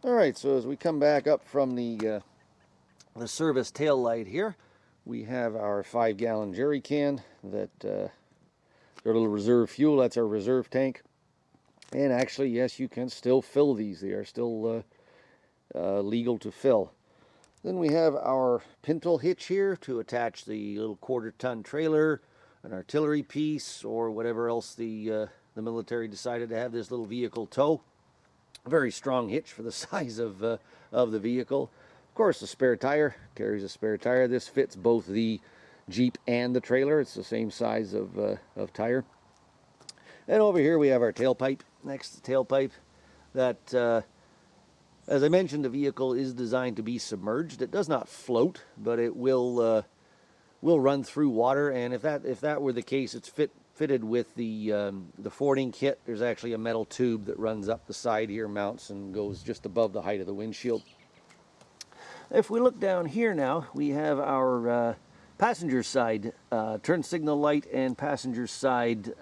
Alright, so as we come back up from the service tail light here, we have our 5-gallon jerry can that our little reserve fuel. That's our reserve tank. And actually, yes, you can still fill these. They are still legal to fill. Then we have our pintle hitch here to attach the little quarter-ton trailer, an artillery piece, or whatever else the military decided to have this little vehicle tow. A very strong hitch for the size of the vehicle. Of course, the spare tire carries a spare tire. This fits both the Jeep and the trailer. It's the same size of tire. And over here we have our tailpipe. Next to the tailpipe, that as I mentioned, the vehicle is designed to be submerged. It does not float, but it will run through water. And if that were the case, it's fitted with the fording kit. There's actually a metal tube that runs up the side here, mounts, and goes just above the height of the windshield. If we look down here now, we have our passenger side turn signal light and passenger side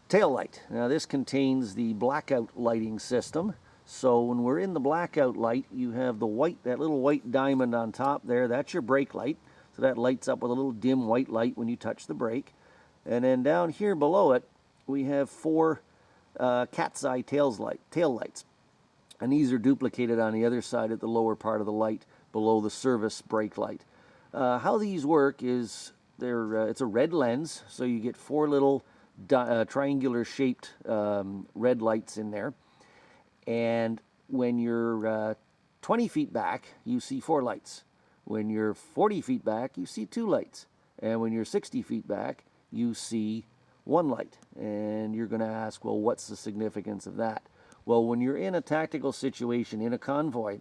tail light. Now this contains the blackout lighting system. So when we're in the blackout light, you have the white, that little white diamond on top there. That's your brake light. So that lights up with a little dim white light when you touch the brake. And then down here below it, we have 4 cat's eye tail lights. And these are duplicated on the other side at the lower part of the light below the service brake light. How these work is it's a red lens, so you get 4 little triangular shaped red lights in there. And when you're 20 feet back, you see 4 lights. When you're 40 feet back, you see 2 lights. And when you're 60 feet back, you see 1 light. And you're going to ask, well, what's the significance of that? Well, when you're in a tactical situation, in a convoy,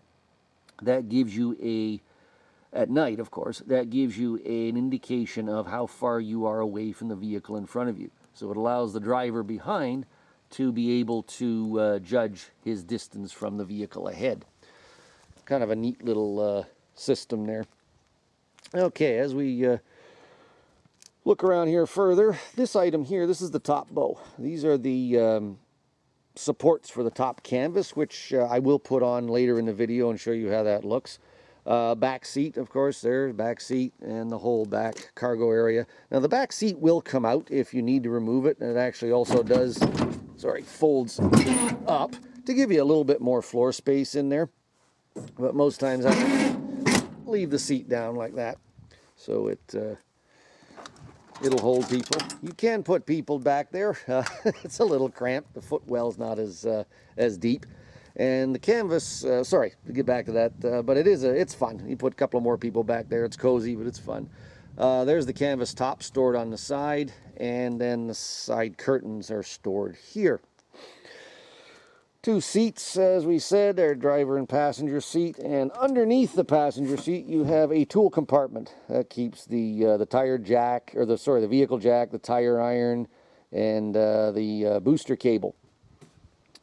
that gives you at night, of course, that gives you an indication of how far you are away from the vehicle in front of you. So it allows the driver behind to be able to judge his distance from the vehicle ahead. Kind of a neat little system there. Okay, as we look around here further, this item here, this is the top bow. These are the supports for the top canvas, which I will put on later in the video and show you how that looks. Back seat, of course, there's back seat and the whole back cargo area. Now the back seat will come out if you need to remove it, and it actually also does, folds up to give you a little bit more floor space in there. But most times I leave the seat down like that, so it'll hold people. You can put people back there. It's a little cramped. The footwell's not as deep. And the canvas, sorry, to get back to that, but it's fun. You put a couple of more people back there. It's cozy, but it's fun. There's the canvas top stored on the side, and then the side curtains are stored here. 2 seats, as we said, are driver and passenger seat, and underneath the passenger seat you have a tool compartment that keeps the tire jack, or the vehicle jack, the tire iron, and the booster cable.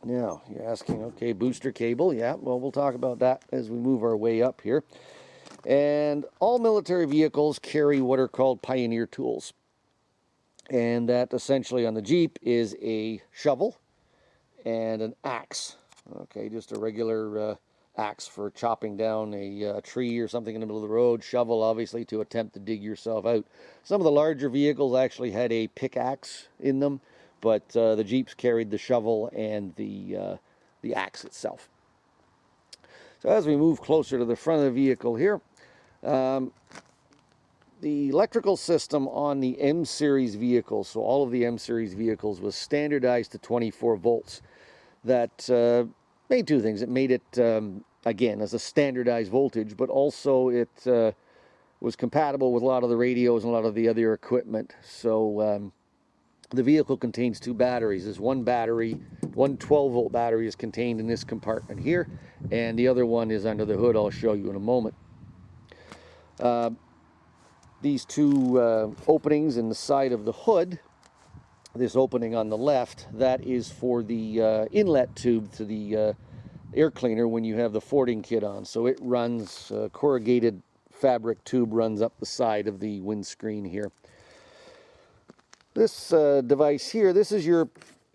Now, you're asking, okay, booster cable, yeah, well, we'll talk about that as we move our way up here. And all military vehicles carry what are called pioneer tools. And that essentially on the Jeep is a shovel and an axe. Okay, just a regular axe for chopping down a tree or something in the middle of the road. Shovel, obviously, to attempt to dig yourself out. Some of the larger vehicles actually had a pickaxe in them, but the Jeeps carried the shovel and the axe itself. So as we move closer to the front of the vehicle here, the electrical system on the M series vehicles, so all of the M series vehicles, was standardized to 24 volts. That made 2 things. It made it, again, as a standardized voltage, but also it was compatible with a lot of the radios and a lot of the other equipment. So the vehicle contains 2 batteries. There's one battery, one 12-volt battery is contained in this compartment here, and the other one is under the hood. I'll show you in a moment. These 2 openings in the side of the hood, this opening on the left, that is for the inlet tube to the air cleaner when you have the fording kit on. So it runs, corrugated fabric tube runs up the side of the windscreen here. This device here, this is your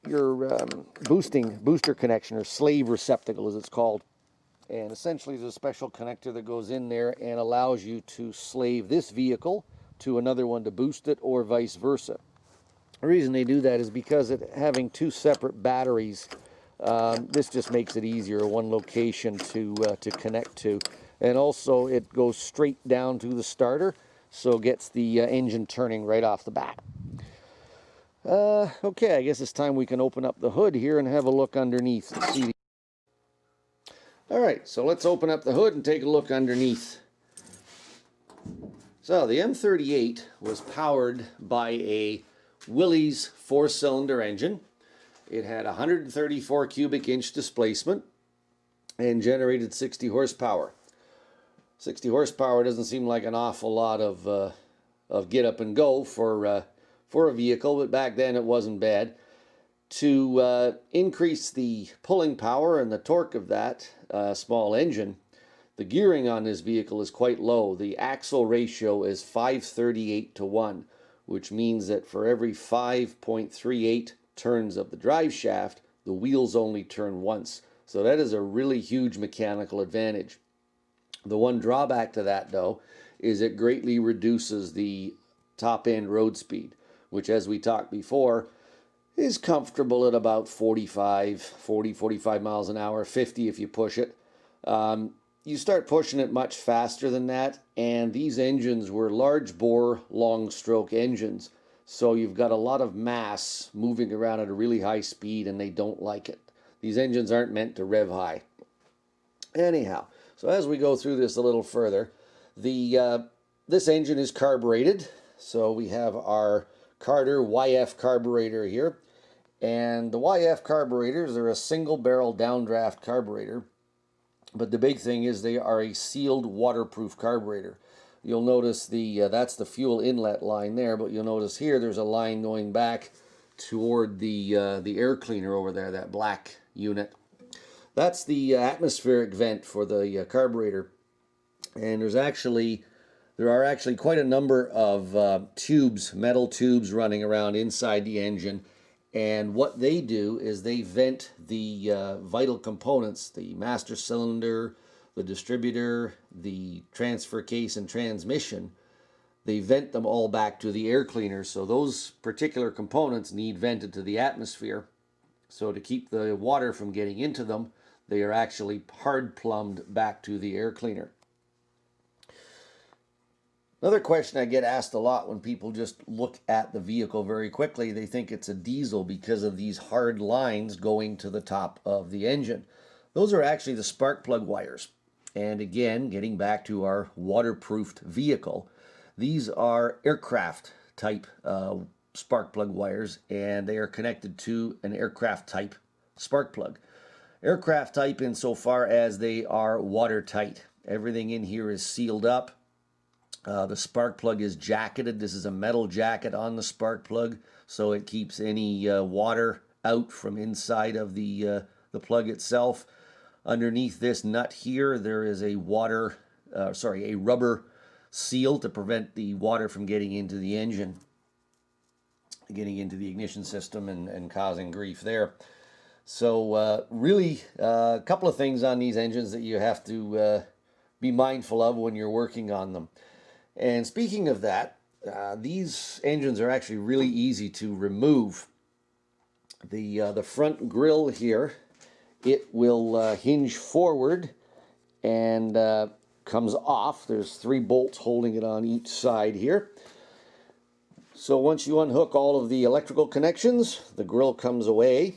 booster connection, or slave receptacle as it's called. And essentially there's a special connector that goes in there and allows you to slave this vehicle to another one to boost it, or vice versa. The reason they do that is because having two separate batteries, this just makes it easier, one location to connect to. And also it goes straight down to the starter, so it gets the engine turning right off the bat. Okay, I guess it's time we can open up the hood here and have a look underneath and see. All right, so let's open up the hood and take a look underneath. So the M38 was powered by a Willys 4-cylinder engine. It had 134 cubic inch displacement and generated 60 horsepower. 60 horsepower doesn't seem like an awful lot of get up and go for a vehicle, but back then it wasn't bad. To increase the pulling power and the torque of that small engine, the gearing on this vehicle is quite low. The axle ratio is 538 to 1, which means that for every 5.38 turns of the drive shaft, the wheels only turn once. So that is a really huge mechanical advantage. The one drawback to that, though, is it greatly reduces the top-end road speed, which, as we talked before, is comfortable at about 45 miles an hour, 50 if you push it. You start pushing it much faster than that, and these engines were large bore, long stroke engines, so you've got a lot of mass moving around at a really high speed, and they don't like it. These engines aren't meant to rev high. Anyhow, so as we go through this a little further, this engine is carbureted, so we have our Carter YF carburetor here. And the YF carburetors are a single barrel downdraft carburetor, but the big thing is they are a sealed waterproof carburetor. You'll notice that's the fuel inlet line there, but you'll notice here there's a line going back toward the air cleaner over there, that black unit. That's the atmospheric vent for the carburetor, and there are actually quite a number of tubes, metal tubes running around inside the engine. And what they do is they vent the vital components, the master cylinder, the distributor, the transfer case, and transmission. They vent them all back to the air cleaner. So those particular components need vented to the atmosphere. So to keep the water from getting into them, they are actually hard plumbed back to the air cleaner. Another question I get asked a lot when people just look at the vehicle very quickly, they think it's a diesel because of these hard lines going to the top of the engine. Those are actually the spark plug wires. And again, getting back to our waterproofed vehicle, these are aircraft type spark plug wires, and they are connected to an aircraft type spark plug. Aircraft type insofar as they are watertight. Everything in here is sealed up. The spark plug is jacketed. This is a metal jacket on the spark plug, so it keeps any water out from inside of the plug itself. Underneath this nut here, there is a rubber seal to prevent the water from getting into the engine, getting into the ignition system and causing grief there. So really, a couple of things on these engines that you have to be mindful of when you're working on them. And speaking of that, these engines are actually really easy to remove. The front grille here, it will hinge forward and comes off. There's 3 bolts holding it on each side here. So once you unhook all of the electrical connections, the grille comes away.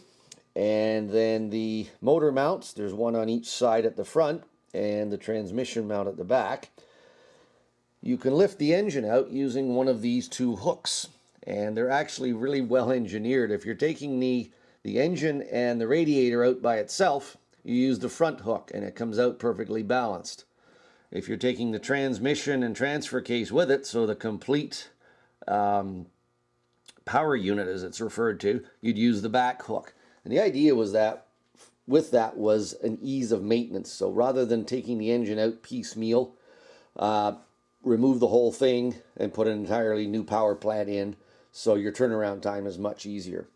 And then the motor mounts, there's one on each side at the front and the transmission mount at the back. You can lift the engine out using one of these 2 hooks, and they're actually really well engineered. If you're taking the engine and the radiator out by itself, you use the front hook and it comes out perfectly balanced. If you're taking the transmission and transfer case with it, so the complete power unit as it's referred to, you'd use the back hook. And the idea was that with that was an ease of maintenance. So rather than taking the engine out piecemeal, remove the whole thing and put an entirely new power plant in, so your turnaround time is much easier.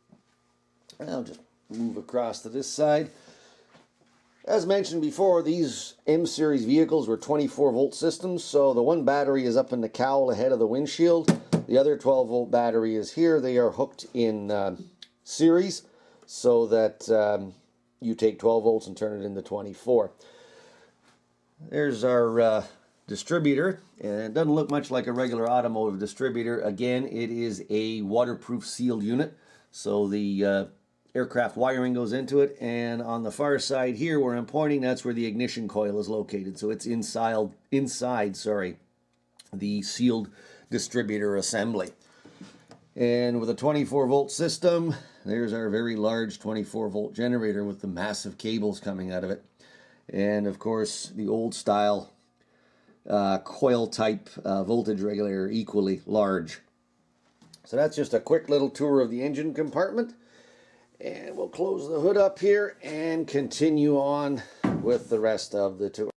I'll just move across to this side. As mentioned before, these M series vehicles were 24-volt systems, so the one battery is up in the cowl ahead of the windshield. The other 12-volt battery is here. They are hooked in series so that you take 12 volts and turn it into 24. There's our distributor, and it doesn't look much like a regular automotive distributor. Again, it is a waterproof sealed unit, so the aircraft wiring goes into it, and on the far side here where I'm pointing, that's where the ignition coil is located. So it's inside the sealed distributor assembly. And with a 24-volt system, there's our very large 24-volt generator with the massive cables coming out of it. And of course, the old style coil type voltage regulator, equally large. So that's just a quick little tour of the engine compartment. And we'll close the hood up here and continue on with the rest of the tour.